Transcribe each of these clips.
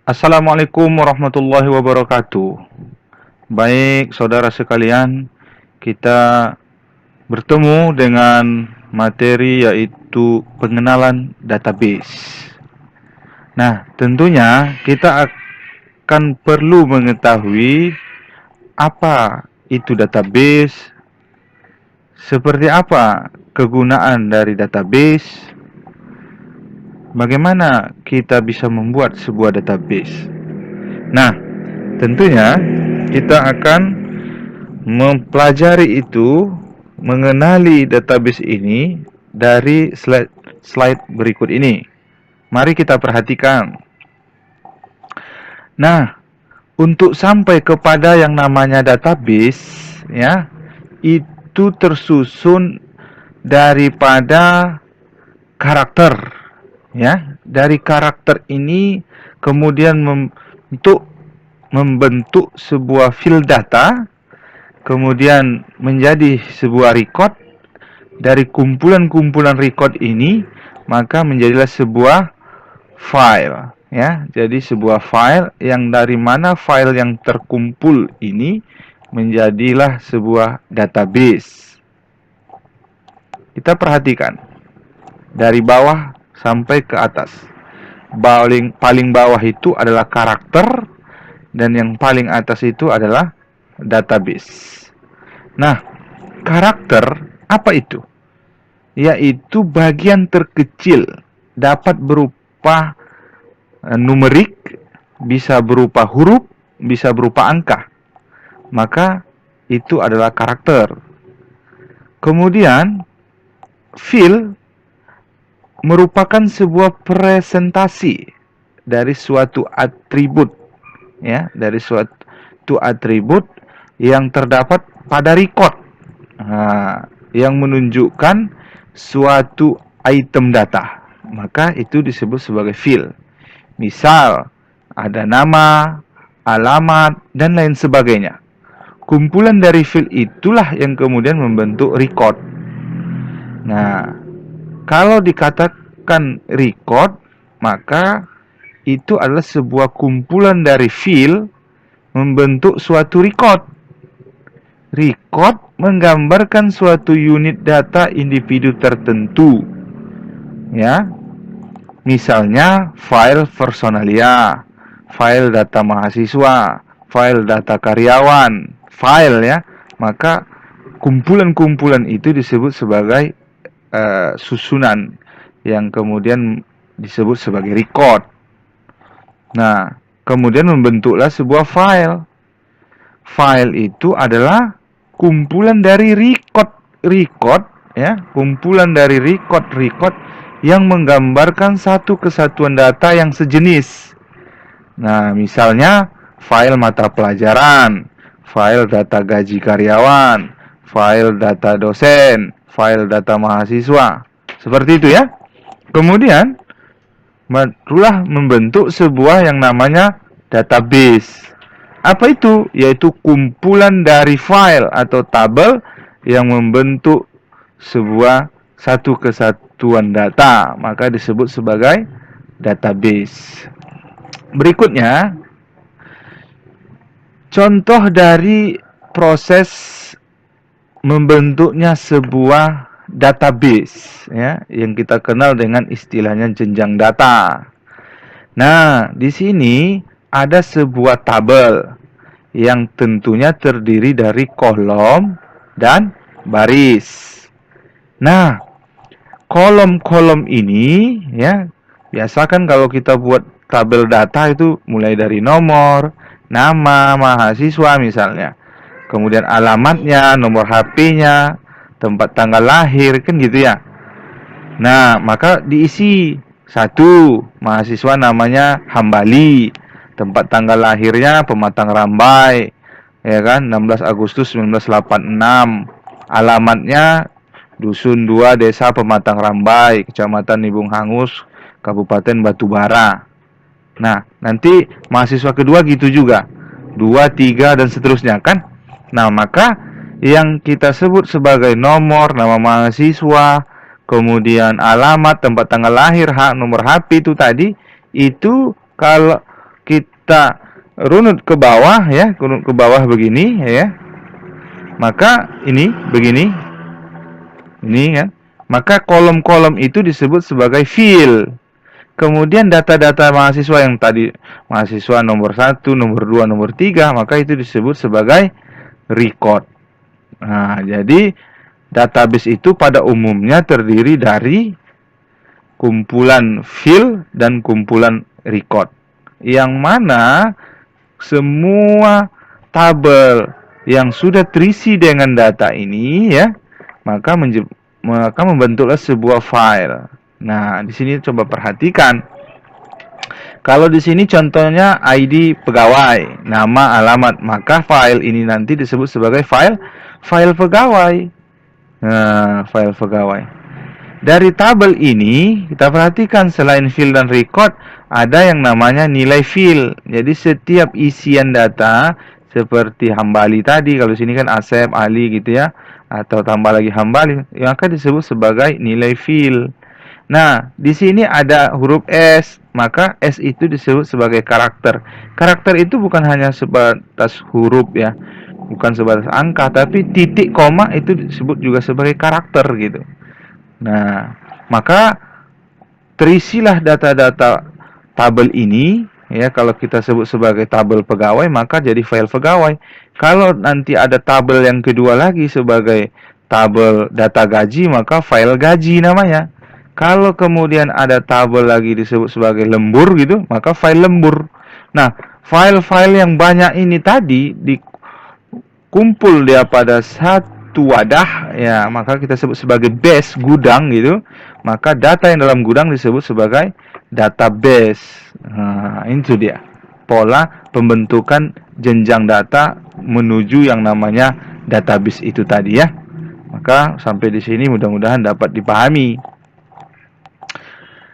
Assalamualaikum warahmatullahi wabarakatuh. Baik, saudara sekalian, kita bertemu dengan materi yaitu pengenalan database. Nah, tentunya kita akan perlu mengetahui apa itu database, seperti apa kegunaan dari database, bagaimana kita bisa membuat sebuah database. Nah, tentunya kita akan mempelajari itu, mengenali database ini dari slide berikut ini. Mari kita perhatikan. Nah, untuk sampai kepada yang namanya database, ya, itu tersusun daripada karakter, ya. Dari karakter ini kemudian membentuk sebuah field data, kemudian menjadi sebuah record. Dari kumpulan-kumpulan record ini, maka menjadilah sebuah file, ya. Jadi sebuah file yang dari mana file yang terkumpul ini menjadilah sebuah database. Kita perhatikan dari bawah sampai ke atas. Paling bawah itu adalah karakter, dan yang paling atas itu adalah database. Nah, karakter apa itu? Yaitu bagian terkecil, dapat berupa numerik, bisa berupa huruf, bisa berupa angka. Maka itu adalah karakter. Kemudian field merupakan sebuah presentasi dari suatu atribut, ya, dari suatu atribut yang terdapat pada record, yang menunjukkan suatu item data, maka itu disebut sebagai field. Misal ada nama, alamat, dan lain sebagainya. Kumpulan dari field itulah yang kemudian membentuk record. Nah, kalau dikatakan record, maka itu adalah sebuah kumpulan dari field membentuk suatu record. Record menggambarkan suatu unit data individu tertentu, ya. Misalnya file personalia, file data mahasiswa, file data karyawan, file, ya. Maka kumpulan-kumpulan itu disebut sebagai susunan yang kemudian disebut sebagai record. Nah, kemudian membentuklah sebuah file. File itu adalah kumpulan dari record, ya, kumpulan dari record yang menggambarkan satu kesatuan data yang sejenis. Nah, misalnya file mata pelajaran, file data gaji karyawan, file data dosen, file data mahasiswa. Seperti itu, ya. Kemudian barulah membentuk sebuah yang namanya database. Apa itu? Yaitu kumpulan dari file atau tabel yang membentuk sebuah satu kesatuan data, maka disebut sebagai database. Berikutnya, contoh dari proses membentuknya sebuah database, ya, yang kita kenal dengan istilahnya jenjang data. Nah, di sini ada sebuah tabel yang tentunya terdiri dari kolom dan baris. Nah, kolom-kolom ini, ya, biasa kan kalau kita buat tabel data itu mulai dari nomor, nama mahasiswa misalnya, kemudian alamatnya, nomor HP-nya, tempat tanggal lahir, kan gitu, ya. Nah, maka diisi satu, mahasiswa namanya Hambali, tempat tanggal lahirnya Pematang Rambai, ya kan, 16 Agustus 1986, alamatnya Dusun 2, Desa Pematang Rambai, Kecamatan Nibung Hangus, Kabupaten Batubara. Nah, nanti mahasiswa kedua gitu juga, 2, 3, dan seterusnya, kan. Nah, maka yang kita sebut sebagai nomor, nama mahasiswa, kemudian alamat, tempat tanggal lahir, nomor HP itu tadi, itu kalau kita runut ke bawah ya, runut ke bawah begini ya, maka ini begini, ini kan, maka kolom-kolom itu disebut sebagai field. Kemudian data-data mahasiswa yang tadi mahasiswa nomor 1, nomor 2, nomor 3, maka itu disebut sebagai record. Nah, jadi database itu pada umumnya terdiri dari kumpulan field dan kumpulan record. Yang mana semua tabel yang sudah terisi dengan data ini ya, maka membentuklah sebuah file. Nah, di sini coba perhatikan. Kalau di sini contohnya ID pegawai, nama, alamat, maka file ini nanti disebut sebagai file pegawai. Nah, file pegawai. Dari tabel ini kita perhatikan selain field dan record ada yang namanya nilai field. Jadi setiap isian data seperti Hambali tadi, kalau sini kan Asep, Ali gitu ya, atau tambah lagi Hambali, maka disebut sebagai nilai field. Nah, di sini ada huruf S, maka S itu disebut sebagai karakter. Karakter itu bukan hanya sebatas huruf ya, bukan sebatas angka, tapi titik koma itu disebut juga sebagai karakter gitu. Nah, maka terisilah data-data tabel ini ya, kalau kita sebut sebagai tabel pegawai maka jadi file pegawai. Kalau nanti ada tabel yang kedua lagi sebagai tabel data gaji, maka file gaji namanya. Kalau kemudian ada tabel lagi disebut sebagai lembur gitu, maka file lembur. Nah, file-file yang banyak ini tadi dikumpul dia pada satu wadah ya, maka kita sebut sebagai base gudang gitu. Maka data yang dalam gudang disebut sebagai database. Nah, itu dia pola pembentukan jenjang data menuju yang namanya database itu tadi ya. Maka sampai di sini mudah-mudahan dapat dipahami.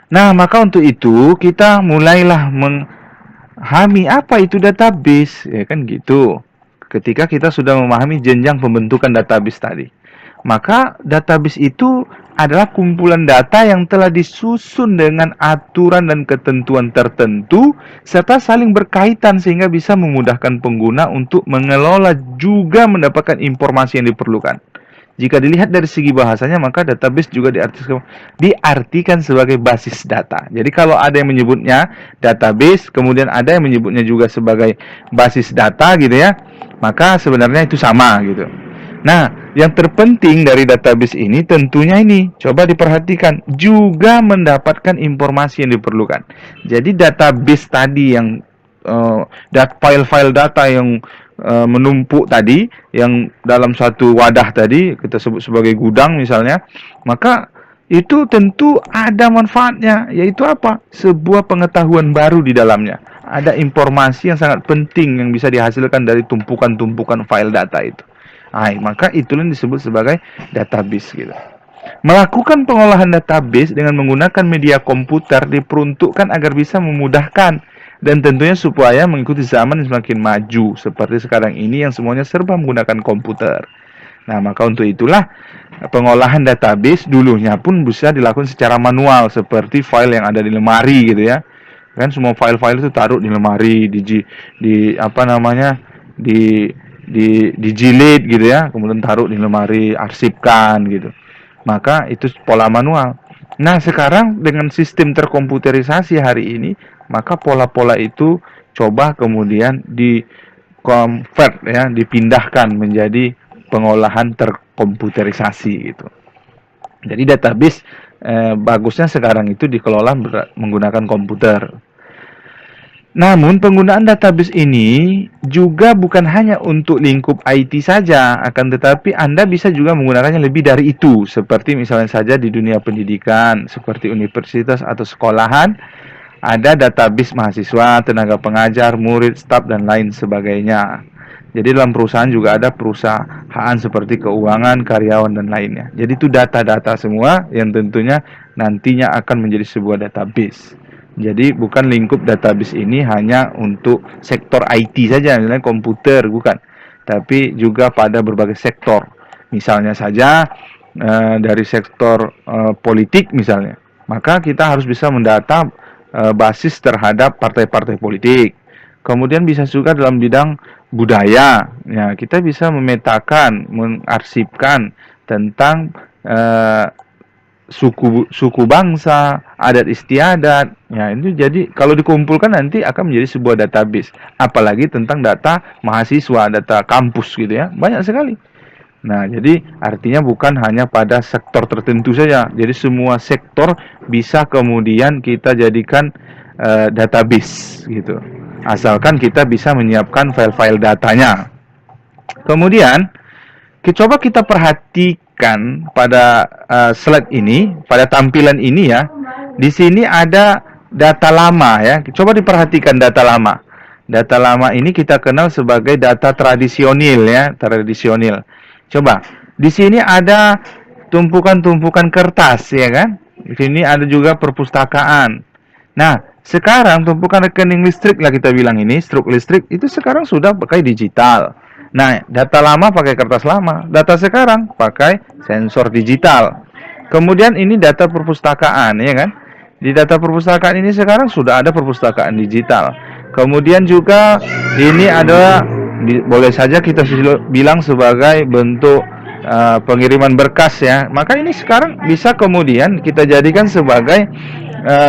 Nah, maka untuk itu kita mulailah memahami apa itu database, ya kan gitu. Ketika kita sudah memahami jenjang pembentukan database tadi, maka database itu adalah kumpulan data yang telah disusun dengan aturan dan ketentuan tertentu serta saling berkaitan sehingga bisa memudahkan pengguna untuk mengelola juga mendapatkan informasi yang diperlukan. Jika dilihat dari segi bahasanya, maka database juga diartikan sebagai basis data. Jadi kalau ada yang menyebutnya database, kemudian ada yang menyebutnya juga sebagai basis data gitu ya, maka sebenarnya itu sama gitu. Nah, yang terpenting dari database ini tentunya ini, coba diperhatikan, juga mendapatkan informasi yang diperlukan. Jadi database tadi yang file-file data yang menumpuk tadi, yang dalam satu wadah tadi kita sebut sebagai gudang misalnya, maka itu tentu ada manfaatnya, yaitu apa? Sebuah pengetahuan baru di dalamnya. Ada informasi yang sangat penting yang bisa dihasilkan dari tumpukan-tumpukan file data itu. Nah, maka itulah yang disebut sebagai database gitu. Melakukan pengolahan database dengan menggunakan media komputer diperuntukkan agar bisa memudahkan dan tentunya supaya mengikuti zaman yang semakin maju seperti sekarang ini yang semuanya serba menggunakan komputer. Nah, maka untuk itulah pengolahan database dulunya pun bisa dilakukan secara manual seperti file yang ada di lemari gitu ya. Kan semua file-file itu taruh di lemari, di apa namanya? Dijilid gitu ya, kemudian taruh di lemari, arsipkan gitu. Maka itu pola manual. Nah, sekarang dengan sistem terkomputerisasi hari ini, maka pola-pola itu coba kemudian di convert ya, dipindahkan menjadi pengolahan terkomputerisasi gitu. Jadi database bagusnya sekarang itu dikelola menggunakan komputer. Namun penggunaan database ini juga bukan hanya untuk lingkup IT saja, akan tetapi Anda bisa juga menggunakannya lebih dari itu, seperti misalnya saja di dunia pendidikan, seperti universitas atau sekolahan, ada database mahasiswa, tenaga pengajar, murid, staf, dan lain sebagainya. Jadi dalam perusahaan juga ada perusahaan seperti keuangan, karyawan, dan lainnya. Jadi itu data-data semua yang tentunya nantinya akan menjadi sebuah database. Jadi bukan lingkup database ini hanya untuk sektor IT saja, misalnya komputer, bukan. Tapi juga pada berbagai sektor. Misalnya saja dari sektor politik misalnya. Maka kita harus bisa mendata basis terhadap partai-partai politik. Kemudian bisa juga dalam bidang budaya. Ya, kita bisa memetakan, mengarsipkan tentang eh, suku bangsa, adat istiadat. Ya, itu jadi kalau dikumpulkan nanti akan menjadi sebuah database. Apalagi tentang data mahasiswa, data kampus gitu ya. Banyak sekali. Nah, jadi artinya bukan hanya pada sektor tertentu saja. Jadi semua sektor bisa kemudian kita jadikan database gitu. Asalkan kita bisa menyiapkan file-file datanya. Kemudian, coba kita perhatikan pada slide ini, pada tampilan ini ya. Di sini ada data lama ya. Coba diperhatikan data lama. Data lama ini kita kenal sebagai data tradisional ya, tradisional. Coba, di sini ada tumpukan-tumpukan kertas ya kan? Di sini ada juga perpustakaan. Nah, sekarang tumpukan rekening listrik lah kita bilang ini, struk listrik itu sekarang sudah pakai digital. Nah, data lama pakai kertas lama, data sekarang pakai sensor digital. Kemudian ini data perpustakaan ya kan? Di data perpustakaan ini sekarang sudah ada perpustakaan digital. Kemudian juga ini adalah boleh saja kita bilang sebagai bentuk pengiriman berkas ya. Maka ini sekarang bisa kemudian kita jadikan sebagai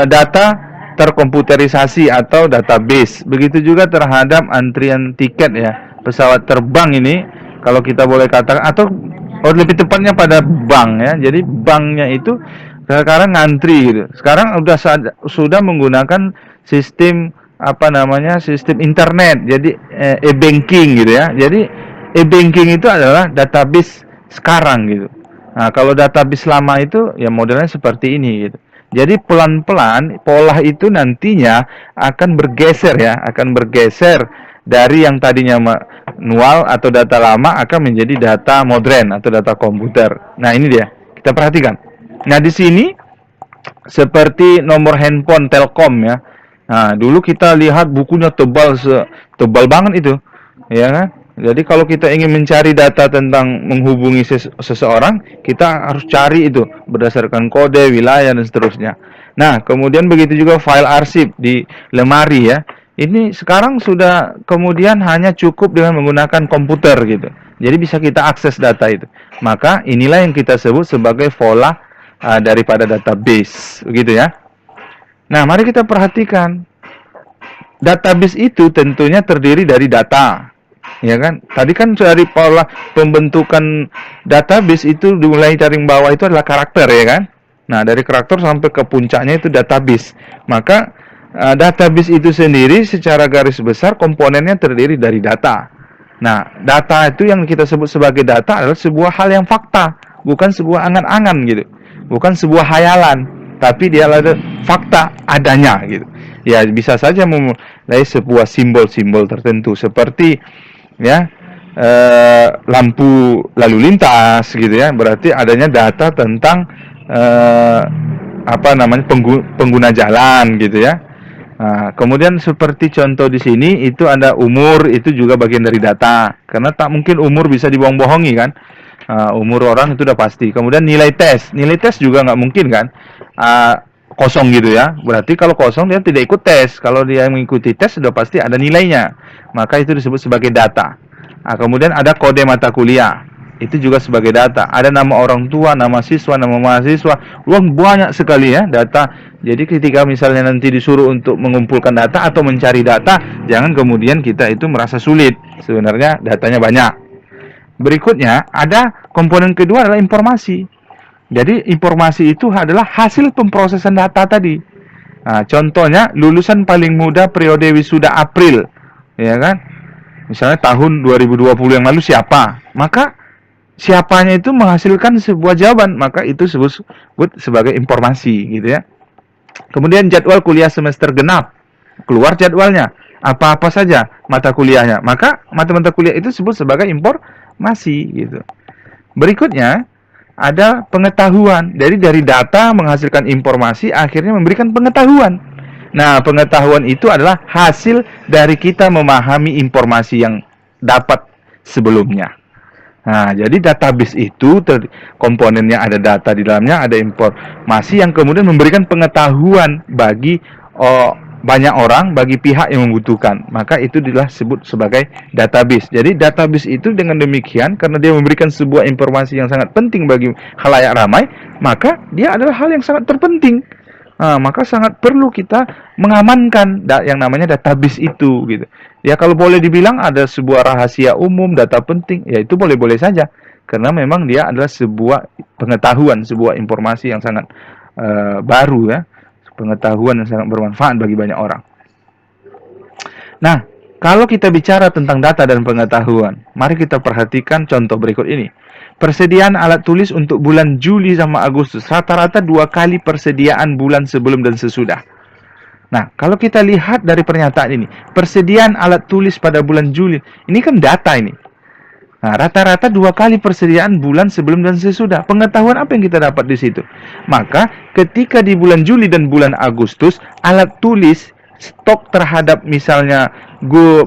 data terkomputerisasi atau database. Begitu juga terhadap antrian tiket ya, pesawat terbang ini kalau kita boleh katakan, atau lebih tepatnya pada bank ya. Jadi banknya itu sekarang ngantri gitu. Sekarang sudah menggunakan sistem sistem internet. Jadi e-banking gitu ya. Jadi e-banking itu adalah database sekarang gitu. Nah, kalau database lama itu ya modelnya seperti ini gitu. Jadi pelan-pelan pola itu nantinya akan bergeser ya, akan bergeser dari yang tadinya manual atau data lama akan menjadi data modern atau data komputer. Nah, ini dia. Kita perhatikan. Nah, di sini seperti nomor handphone Telkom ya. Nah, dulu kita lihat bukunya tebal banget itu, ya kan? Jadi kalau kita ingin mencari data tentang menghubungi seseorang, kita harus cari itu berdasarkan kode, wilayah dan seterusnya. Nah, kemudian begitu juga file arsip di lemari ya. Ini sekarang sudah kemudian hanya cukup dengan menggunakan komputer gitu. Jadi bisa kita akses data itu. Maka inilah yang kita sebut sebagai pola daripada database, begitu ya. Nah, mari kita perhatikan. Database itu tentunya terdiri dari data. Ya kan? Tadi kan dari pola pembentukan database itu dimulai dari bawah itu adalah karakter ya kan? Nah, dari karakter sampai ke puncaknya itu database. Maka database itu sendiri secara garis besar komponennya terdiri dari data. Nah, data itu yang kita sebut sebagai data adalah sebuah hal yang fakta, bukan sebuah angan-angan gitu. Bukan sebuah hayalan, tapi dia adalah fakta adanya gitu. Ya, bisa saja memulai sebuah simbol-simbol tertentu seperti ya lampu lalu lintas gitu ya, berarti adanya data tentang pengguna jalan gitu ya. Nah, kemudian seperti contoh di sini itu ada umur, itu juga bagian dari data karena tak mungkin umur bisa dibohong-bohongi kan. Umur orang itu udah pasti. Kemudian nilai tes juga nggak mungkin kan kosong gitu ya. Berarti kalau kosong dia tidak ikut tes. Kalau dia mengikuti tes sudah pasti ada nilainya. Maka itu disebut sebagai data. Nah, kemudian ada kode mata kuliah. Itu juga sebagai data. Ada nama orang tua, nama siswa, nama mahasiswa. Banyak sekali ya data. Jadi ketika misalnya nanti disuruh untuk mengumpulkan data atau mencari data, jangan kemudian kita itu merasa sulit. Sebenarnya datanya banyak. Berikutnya ada komponen kedua adalah informasi. Jadi informasi itu adalah hasil pemrosesan data tadi. Nah, contohnya lulusan paling muda periode wisuda April, ya kan? Misalnya tahun 2020 yang lalu siapa? Maka siapanya itu menghasilkan sebuah jawaban, maka itu disebut sebagai informasi gitu ya. Kemudian jadwal kuliah semester genap. Keluar jadwalnya. Apa-apa saja mata kuliahnya. Maka mata-mata kuliah itu disebut sebagai informasi gitu. Berikutnya ada pengetahuan. Jadi dari data menghasilkan informasi akhirnya memberikan pengetahuan. Nah, pengetahuan itu adalah hasil dari kita memahami informasi yang dapat sebelumnya. Nah, jadi database itu komponennya ada data di dalamnya, ada informasi yang kemudian memberikan pengetahuan bagi banyak orang, bagi pihak yang membutuhkan. Maka itu disebut sebagai database. Jadi database itu dengan demikian, karena dia memberikan sebuah informasi yang sangat penting bagi khalayak ramai, maka dia adalah hal yang sangat terpenting. Maka sangat perlu kita mengamankan yang namanya database itu gitu. Ya kalau boleh dibilang ada sebuah rahasia umum, data penting, ya itu boleh-boleh saja. Karena memang dia adalah sebuah pengetahuan, sebuah informasi yang sangat baru ya. Pengetahuan yang sangat bermanfaat bagi banyak orang. Nah, kalau kita bicara tentang data dan pengetahuan, mari kita perhatikan contoh berikut ini. Persediaan alat tulis untuk bulan Juli sama Agustus, rata-rata 2 kali persediaan bulan sebelum dan sesudah. Nah, kalau kita lihat dari pernyataan ini, persediaan alat tulis pada bulan Juli, ini kan data ini. Nah, rata-rata 2 kali persediaan bulan sebelum dan sesudah. Pengetahuan apa yang kita dapat di situ? Maka, ketika di bulan Juli dan bulan Agustus, alat tulis, stok terhadap misalnya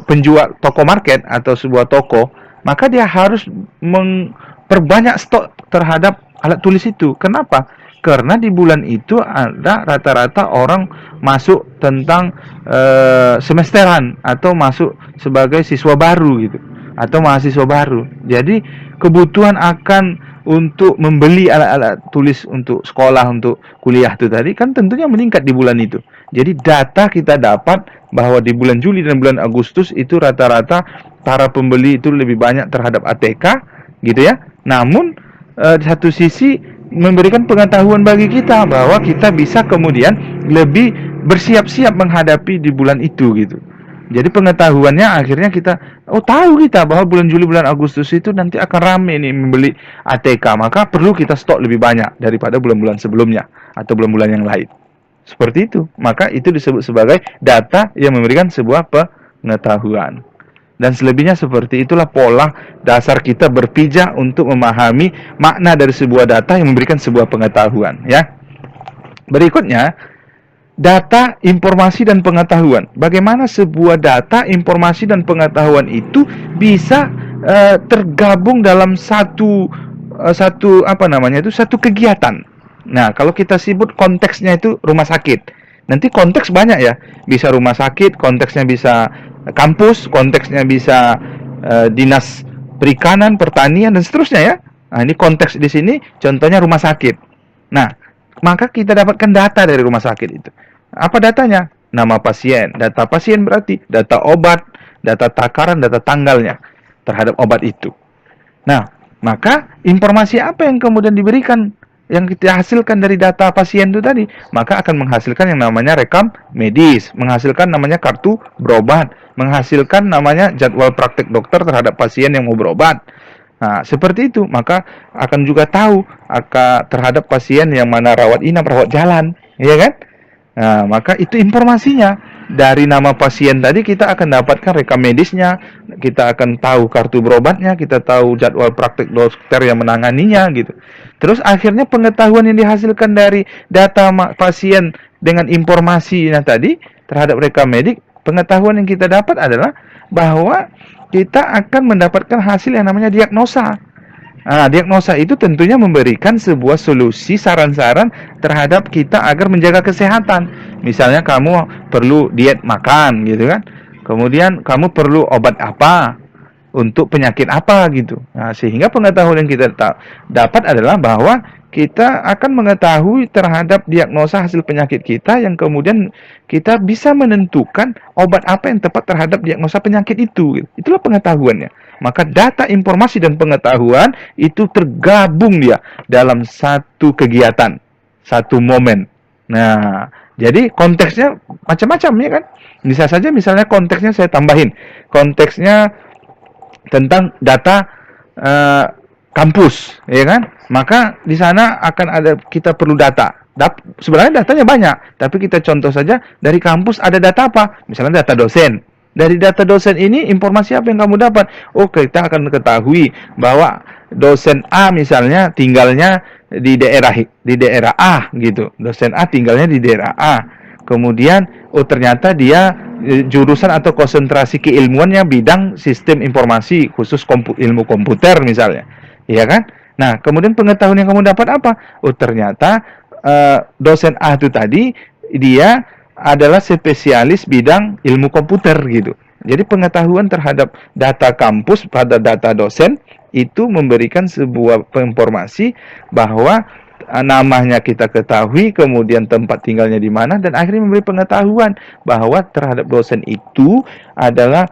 penjual toko market atau sebuah toko, maka dia harus memperbanyak stok terhadap alat tulis itu. Kenapa? Karena di bulan itu ada rata-rata orang masuk tentang semesteran atau masuk sebagai siswa baru gitu, atau mahasiswa baru. Jadi kebutuhan akan untuk membeli alat-alat tulis untuk sekolah, untuk kuliah itu tadi kan tentunya meningkat di bulan itu. Jadi data kita dapat bahwa di bulan Juli dan bulan Agustus itu rata-rata para pembeli itu lebih banyak terhadap ATK gitu ya. Namun di satu sisi memberikan pengetahuan bagi kita bahwa kita bisa kemudian lebih bersiap-siap menghadapi di bulan itu gitu. Jadi pengetahuannya akhirnya kita tahu kita bahwa bulan Juli bulan Agustus itu nanti akan rame nih membeli ATK, maka perlu kita stok lebih banyak daripada bulan-bulan sebelumnya atau bulan-bulan yang lain. Seperti itu. Maka itu disebut sebagai data yang memberikan sebuah pengetahuan. Dan selebihnya seperti itulah pola dasar kita berpijak untuk memahami makna dari sebuah data yang memberikan sebuah pengetahuan, ya. Berikutnya, data, informasi, dan pengetahuan. Bagaimana sebuah data, informasi, dan pengetahuan itu bisa tergabung dalam satu kegiatan. Nah, kalau kita sebut konteksnya itu rumah sakit. Nanti konteks banyak ya. Bisa rumah sakit, konteksnya bisa kampus, konteksnya bisa dinas perikanan, pertanian, dan seterusnya ya. Nah, ini konteks di sini contohnya rumah sakit. Nah, maka kita dapatkan data dari rumah sakit itu. Apa datanya? Nama pasien. Data pasien berarti data obat, data takaran, data tanggalnya terhadap obat itu. Nah, maka informasi apa yang kemudian diberikan, yang kita hasilkan dari data pasien itu tadi, maka akan menghasilkan yang namanya rekam medis, menghasilkan namanya kartu berobat, menghasilkan namanya jadwal praktek dokter terhadap pasien yang mau berobat. Nah, seperti itu, maka akan juga tahu terhadap pasien yang mana rawat inap, rawat jalan, ya kan? Nah, maka itu informasinya. Dari nama pasien tadi kita akan dapatkan rekam medisnya, kita akan tahu kartu berobatnya, kita tahu jadwal praktek dokter yang menanganinya gitu. Terus akhirnya pengetahuan yang dihasilkan dari data pasien dengan informasinya tadi terhadap rekam medik, pengetahuan yang kita dapat adalah bahwa kita akan mendapatkan hasil yang namanya diagnosa. Nah, diagnosa itu tentunya memberikan sebuah solusi, saran-saran terhadap kita agar menjaga kesehatan. Misalnya kamu perlu diet makan gitu kan. Kemudian kamu perlu obat apa untuk penyakit apa gitu. Nah, sehingga pengetahuan yang kita dapat adalah bahwa kita akan mengetahui terhadap diagnosa hasil penyakit kita yang kemudian kita bisa menentukan obat apa yang tepat terhadap diagnosa penyakit itu. Itulah pengetahuannya. Maka data, informasi, dan pengetahuan itu tergabung dia dalam satu kegiatan, satu momen. Nah, jadi konteksnya macam-macam ya kan. Bisa saja misalnya konteksnya saya tambahin. Konteksnya tentang data kampus, ya kan? Maka di sana akan ada, kita perlu data. Sebenarnya datanya banyak, tapi kita contoh saja dari kampus ada data apa? Misalnya data dosen. Dari data dosen ini informasi apa yang kamu dapat? Oh, kita akan ketahui bahwa dosen A misalnya tinggalnya di daerah A gitu. Dosen A tinggalnya di daerah A. Kemudian ternyata dia jurusan atau konsentrasi keilmuannya bidang sistem informasi khusus ilmu komputer misalnya. Iya kan? Nah, kemudian pengetahuan yang kamu dapat apa? Oh, ternyata dosen A itu tadi dia adalah spesialis bidang ilmu komputer gitu. Jadi pengetahuan terhadap data kampus pada data dosen itu memberikan sebuah informasi bahwa namanya kita ketahui, kemudian tempat tinggalnya di mana, dan akhirnya memberi pengetahuan bahwa terhadap dosen itu adalah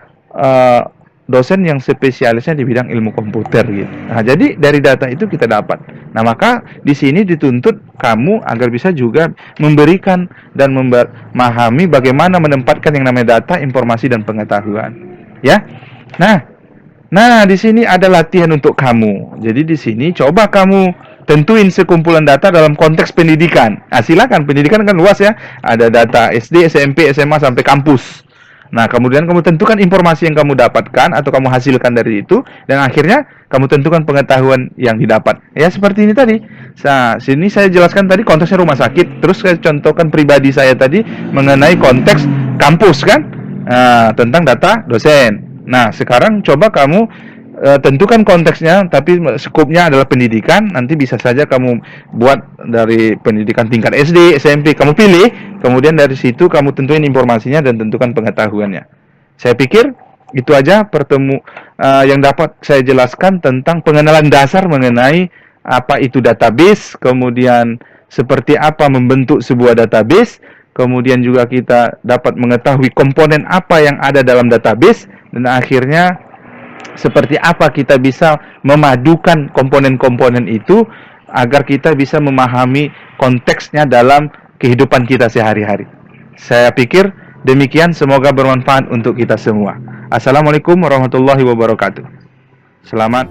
dosen yang spesialisnya di bidang ilmu komputer gitu. Nah, jadi dari data itu kita dapat. Nah, maka di sini dituntut kamu agar bisa juga memberikan dan memahami bagaimana menempatkan yang namanya data, informasi dan pengetahuan. Ya. Nah, di sini ada latihan untuk kamu. Jadi di sini coba kamu tentuin sekumpulan data dalam konteks pendidikan. Nah, silakan, pendidikan kan luas ya. Ada data SD, SMP, SMA sampai kampus. Nah, kemudian kamu tentukan informasi yang kamu dapatkan atau kamu hasilkan dari itu, dan akhirnya kamu tentukan pengetahuan yang didapat. Ya, seperti ini tadi. Nah, sini saya jelaskan tadi konteksnya rumah sakit, terus saya contohkan pribadi saya tadi mengenai konteks kampus kan, tentang data dosen. Nah, sekarang coba kamu tentukan konteksnya, tapi skupnya adalah pendidikan. Nanti bisa saja kamu buat dari pendidikan tingkat SD, SMP, kamu pilih, kemudian dari situ kamu tentuin informasinya dan tentukan pengetahuannya. Saya pikir itu aja yang dapat saya jelaskan tentang pengenalan dasar mengenai apa itu database, kemudian seperti apa membentuk sebuah database, kemudian juga kita dapat mengetahui komponen apa yang ada dalam database, dan akhirnya seperti apa kita bisa memadukan komponen-komponen itu agar kita bisa memahami konteksnya dalam kehidupan kita sehari-hari. Saya pikir demikian, semoga bermanfaat untuk kita semua. Assalamualaikum warahmatullahi wabarakatuh. Selamat